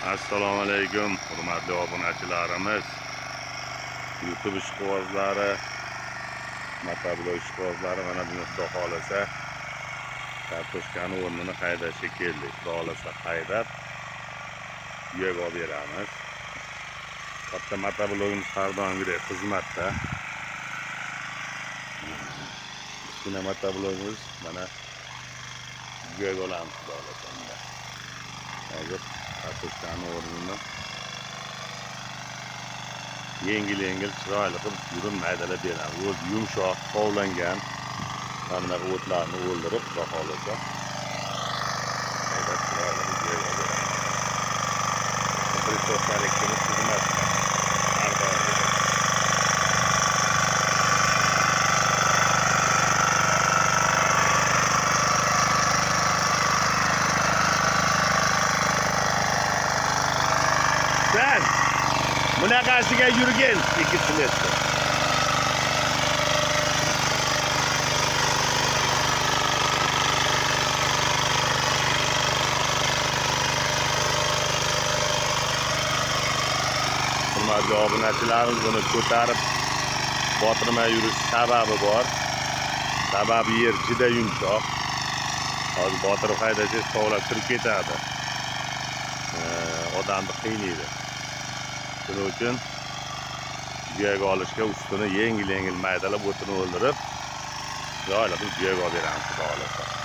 Assalomu alaykum, hurmatli obunachilarimiz. YouTube ishqibozlari, motoblok ishqibozlari, mana buni Xudo xolasa kartoshkani o'rnini haydashga keldik. Xudo xolasa haydab uyaga olib beramiz. Katta motoblogimiz har doimgidek xizmatda. Kichkina motoblogimiz mana uyaga olamiz Xudo xolasa. Hozir kartoshkani o'rnini yengil chiroyli qilib yurib maydalab beramiz. O'zi yumshoq tovlangan mana bu o'tlarni o'ldirib, Xudo xolasa maydalab chiroyli qilib beramiz. Kompressor xizmatda. Har doim sen bunaqasiga yurgin 2 metr. Hurmatli obunachilarimiz, buni ko'tarib botirmay yurish sababi bor. Sababi yer juda yumshoq. Hozir botirib haydashingiz tovlab kirib ketadi. Odamni qiynaydi. Shuning uchun buyaga olishga ustini yengil maydalab o'tini o'ldirib, joyli qilib buyaga olib beramiz Xudo xolasa.